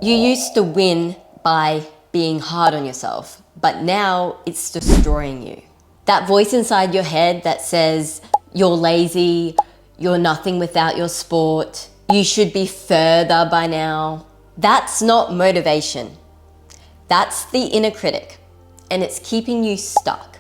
You used to win by being hard on yourself, but now it's destroying you. That voice inside your head that says you're lazy, you're nothing without your sport, you should be further by now. That's not motivation. That's the inner critic, and it's keeping you stuck.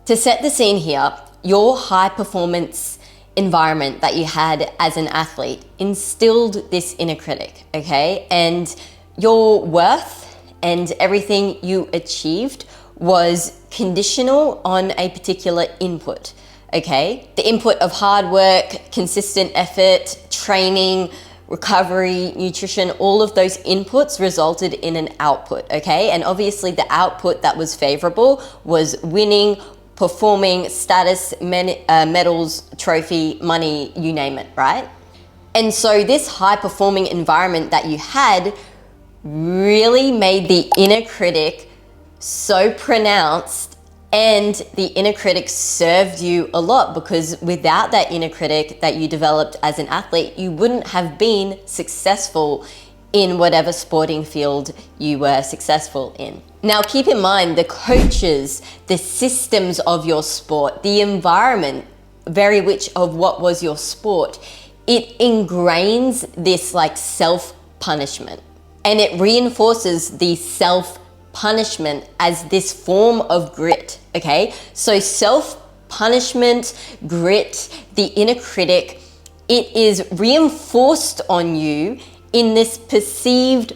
To set the scene here, your high performance environment that you had as an athlete instilled this inner critic, okay? And your worth and everything you achieved was conditional on a particular input, okay? The input of hard work, consistent effort, training, recovery, nutrition, all of those inputs resulted in an output, okay? And obviously the output that was favorable was winning, performing, status, medals, trophy, money, you name it, right? And so this high performing environment that you had really made the inner critic so pronounced, and the inner critic served you a lot, because without that inner critic that you developed as an athlete, you wouldn't have been successful in whatever sporting field you were successful in. Now, keep in mind the coaches, the systems of your sport, the environment very which of what was your sport, it ingrains this like self-punishment, and it reinforces the self-punishment as this form of grit, okay? So self-punishment, grit, the inner critic, it is reinforced on you in this perceived,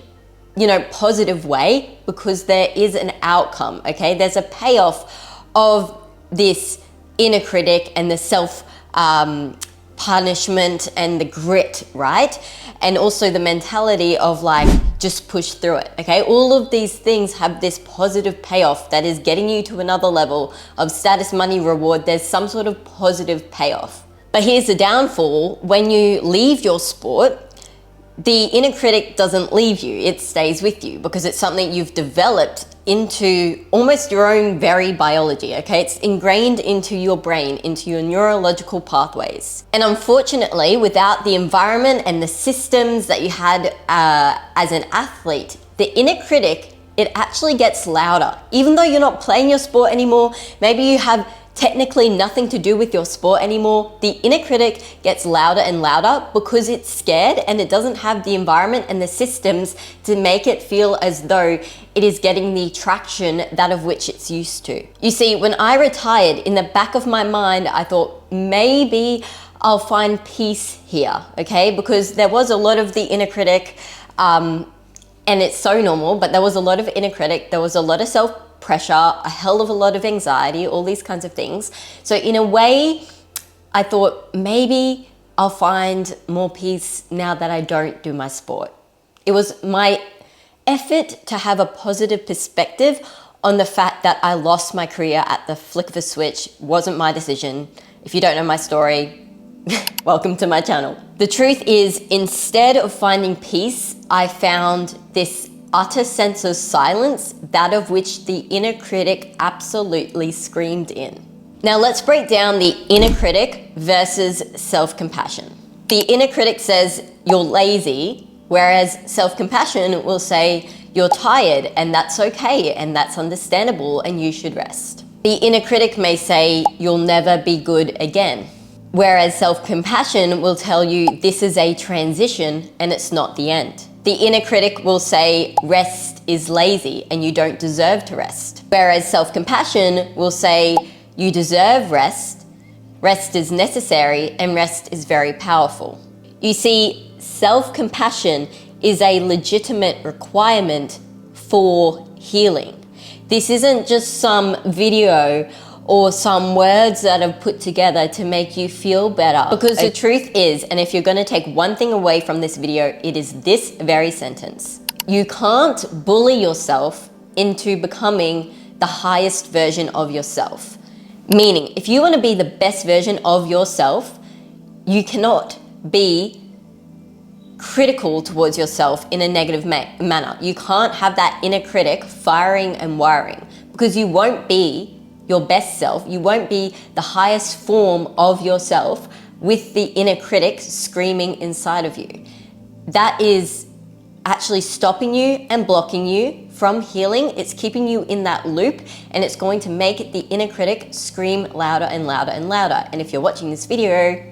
positive way, because there is an outcome, okay? There's a payoff of this inner critic and the self-punishment and the grit, right? And also the mentality of like, just push through it, okay? All of these things have this positive payoff that is getting you to another level of status, money, reward. There's some sort of positive payoff. But here's the downfall: when you leave your sport, the inner critic doesn't leave you, it stays with you, because it's something you've developed into almost your own very biology, okay? It's ingrained into your brain, into your neurological pathways. And unfortunately, without the environment and the systems that you had as an athlete, the inner critic, it actually gets louder. Even though you're not playing your sport anymore, maybe you have technically nothing to do with your sport anymore, the inner critic gets louder and louder because it's scared and it doesn't have the environment and the systems to make it feel as though it is getting the traction that of which it's used to. You see, when I retired, in the back of my mind, I thought maybe I'll find peace here, okay? Because there was a lot of the inner critic, and it's so normal, but there was a lot of inner critic, there was a lot of self-pressure, a hell of a lot of anxiety, all these kinds of things. So in a way, I thought maybe I'll find more peace now that I don't do my sport. It was my effort to have a positive perspective on the fact that I lost my career at the flick of a switch. Wasn't my decision. If you don't know my story, welcome to my channel. The truth is, instead of finding peace, I found this utter sense of silence, that of which the inner critic absolutely screamed in. Now let's break down the inner critic versus self-compassion. The inner critic says you're lazy, whereas self-compassion will say you're tired and that's okay and that's understandable and you should rest. The inner critic may say you'll never be good again, whereas self-compassion will tell you this is a transition and it's not the end. The inner critic will say rest is lazy and you don't deserve to rest, whereas self-compassion will say you deserve rest, rest is necessary, and rest is very powerful. You see, self-compassion is a legitimate requirement for healing. This isn't just some video or some words that are put together to make you feel better. Because the truth is, and if you're gonna take one thing away from this video, it is this very sentence: you can't bully yourself into becoming the highest version of yourself. Meaning, if you wanna be the best version of yourself, you cannot be critical towards yourself in a negative manner. You can't have that inner critic firing and wiring, because you won't be your best self, you won't be the highest form of yourself with the inner critic screaming inside of you. That is actually stopping you and blocking you from healing. It's keeping you in that loop, and it's going to make the inner critic scream louder and louder and louder. And if you're watching this video,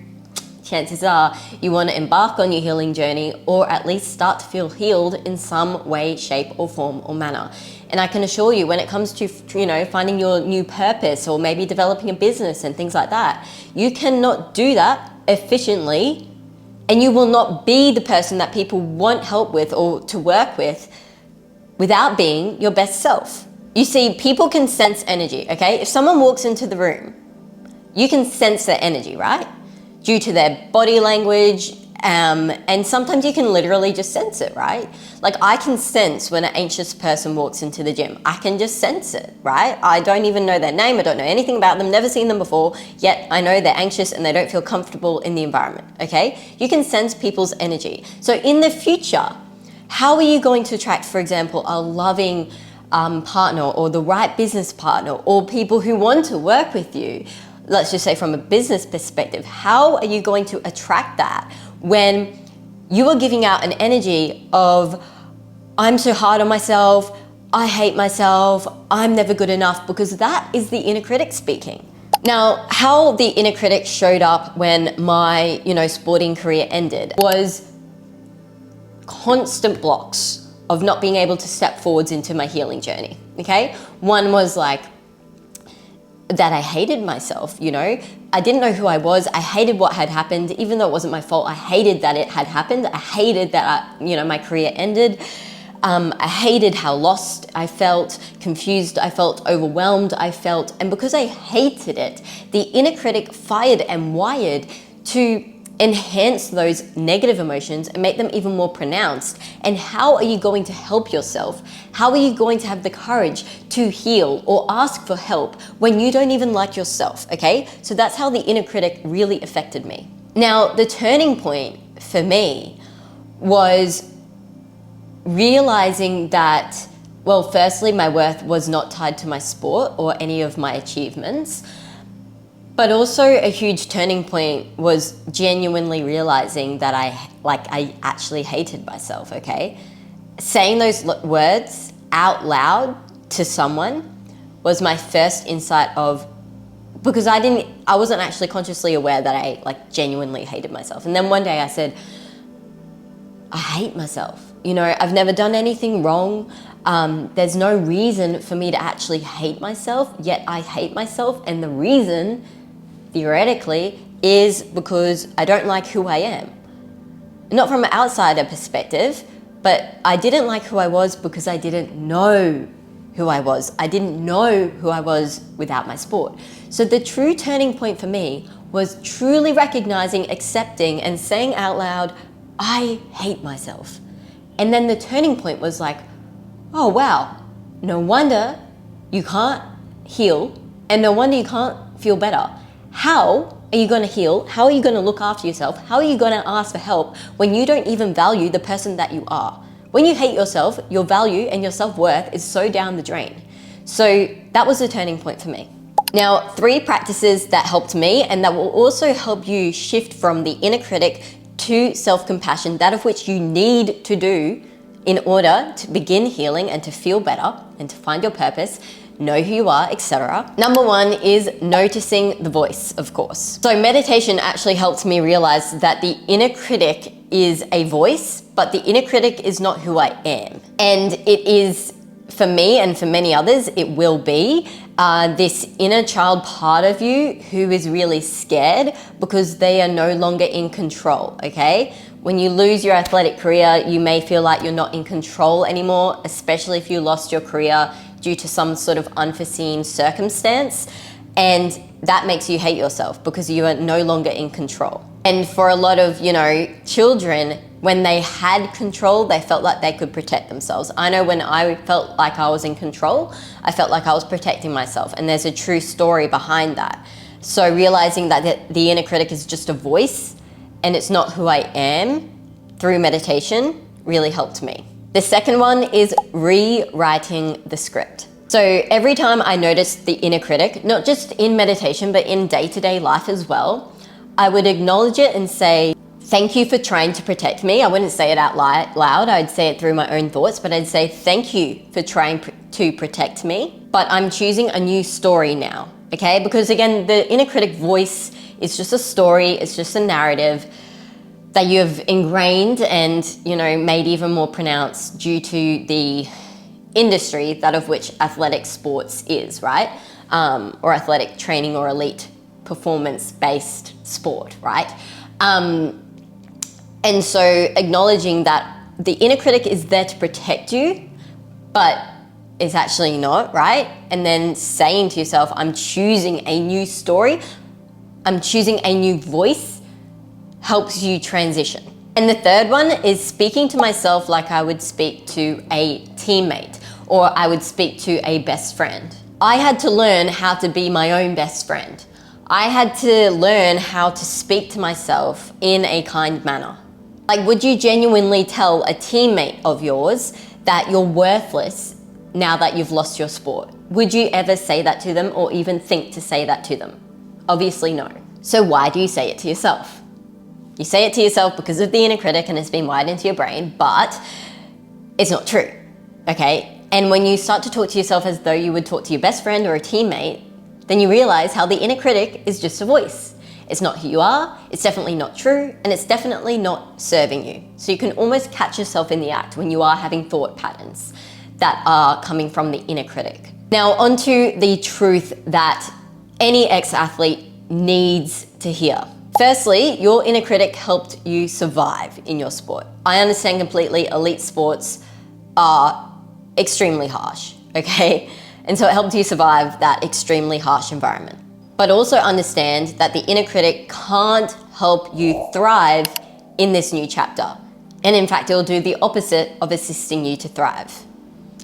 chances are you want to embark on your healing journey, or at least start to feel healed in some way, shape or form or manner. And I can assure you, when it comes to, finding your new purpose, or maybe developing a business and things like that, you cannot do that efficiently, and you will not be the person that people want help with or to work with without being your best self. You see, people can sense energy, okay? If someone walks into the room, you can sense their energy, right? Due to their body language, and sometimes you can literally just sense it, right? Like, I can sense when an anxious person walks into the gym. I can just sense it, right? I don't even know their name. I don't know anything about them, never seen them before, yet I know they're anxious and they don't feel comfortable in the environment, okay? You can sense people's energy. So in the future, how are you going to attract, for example, a loving partner, or the right business partner, or people who want to work with you? Let's just say from a business perspective, how are you going to attract that when you are giving out an energy of, I'm so hard on myself, I hate myself, I'm never good enough? Because that is the inner critic speaking. Now, how the inner critic showed up when my, sporting career ended was constant blocks of not being able to step forwards into my healing journey, okay? One was like, that I hated myself, I didn't know who I was. I hated what had happened, even though it wasn't my fault. I hated that it had happened. I hated that, my career ended. I hated how lost I felt, confused I felt, overwhelmed I felt. And because I hated it, the inner critic fired and wired to enhance those negative emotions and make them even more pronounced. And how are you going to help yourself? How are you going to have the courage to heal or ask for help when you don't even like yourself, okay? So that's how the inner critic really affected me. Now, the turning point for me was realizing that, well, firstly, my worth was not tied to my sport or any of my achievements. But also a huge turning point was genuinely realizing that I actually hated myself, okay? Saying those words out loud to someone was my first insight of, because I wasn't actually consciously aware that I genuinely hated myself. And then one day I said, I hate myself. I've never done anything wrong. There's no reason for me to actually hate myself, yet I hate myself. And the reason, theoretically, is because I don't like who I am. Not from an outsider perspective, but I didn't like who I was because I didn't know who I was. I didn't know who I was without my sport. So the true turning point for me was truly recognizing, accepting, and saying out loud, I hate myself. And then the turning point was like, oh wow, no wonder you can't heal, and no wonder you can't feel better. How are you going to heal? How are you going to look after yourself? How are you going to ask for help when you don't even value the person that you are? When you hate yourself, your value and your self-worth is so down the drain. So that was the turning point for me. Now, 3 practices that helped me and that will also help you shift from the inner critic to self-compassion, that of which you need to do in order to begin healing and to feel better and to find your purpose, know who you are, etc. Number 1 is noticing the voice, of course. So meditation actually helped me realize that the inner critic is a voice, but the inner critic is not who I am. And it is, for me and for many others, it will be this inner child part of you who is really scared because they are no longer in control, okay? When you lose your athletic career, you may feel like you're not in control anymore, especially if you lost your career due to some sort of unforeseen circumstance. And that makes you hate yourself because you are no longer in control. And for a lot of, children, when they had control, they felt like they could protect themselves. I know when I felt like I was in control, I felt like I was protecting myself. And there's a true story behind that. So realizing that the inner critic is just a voice and it's not who I am through meditation really helped me. The second one is rewriting the script. So every time I noticed the inner critic, not just in meditation, but in day-to-day life as well, I would acknowledge it and say, Thank you for trying to protect me. I wouldn't say it out loud. I'd say it through my own thoughts, but I'd say thank you for trying to protect me. But I'm choosing a new story now, okay? Because again, the inner critic voice is just a story. It's just a narrative that you have ingrained and, made even more pronounced due to the industry, that of which athletic sports is, right? Or athletic training or elite performance-based sport, right? And so acknowledging that the inner critic is there to protect you, but it's actually not, right? And then saying to yourself, I'm choosing a new story, I'm choosing a new voice, helps you transition. And the third one is speaking to myself like I would speak to a teammate or I would speak to a best friend. I had to learn how to be my own best friend. I had to learn how to speak to myself in a kind manner. Like, would you genuinely tell a teammate of yours that you're worthless now that you've lost your sport? Would you ever say that to them or even think to say that to them? Obviously no. So why do you say it to yourself? You say it to yourself because of the inner critic and it's been wired into your brain, but it's not true, okay? And when you start to talk to yourself as though you would talk to your best friend or a teammate, then you realize how the inner critic is just a voice. It's not who you are, it's definitely not true, and it's definitely not serving you. So you can almost catch yourself in the act when you are having thought patterns that are coming from the inner critic. Now, onto the truth that any ex-athlete needs to hear. Firstly, your inner critic helped you survive in your sport. I understand completely, elite sports are extremely harsh, okay? And so it helped you survive that extremely harsh environment. But also understand that the inner critic can't help you thrive in this new chapter. And in fact, it will do the opposite of assisting you to thrive.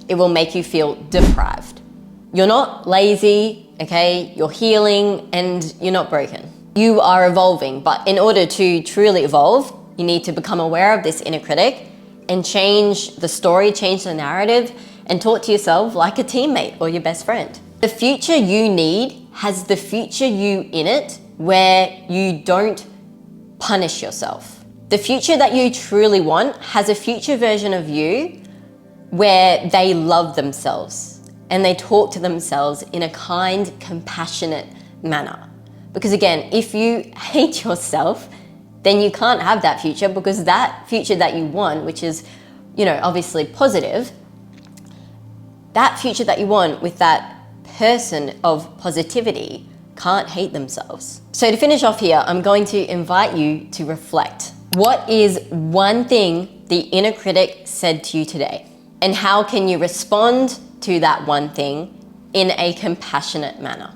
It will make you feel deprived. You're not lazy, okay? You're healing and you're not broken. You are evolving, but in order to truly evolve, you need to become aware of this inner critic and change the story, change the narrative, and talk to yourself like a teammate or your best friend. The future you need has the future you in it where you don't punish yourself. The future that you truly want has a future version of you where they love themselves and they talk to themselves in a kind, compassionate manner. Because again, if you hate yourself, then you can't have that future, because that future that you want, which is, obviously positive, that future that you want with that person of positivity can't hate themselves. So to finish off here, I'm going to invite you to reflect. What is one thing the inner critic said to you today? And how can you respond to that one thing in a compassionate manner?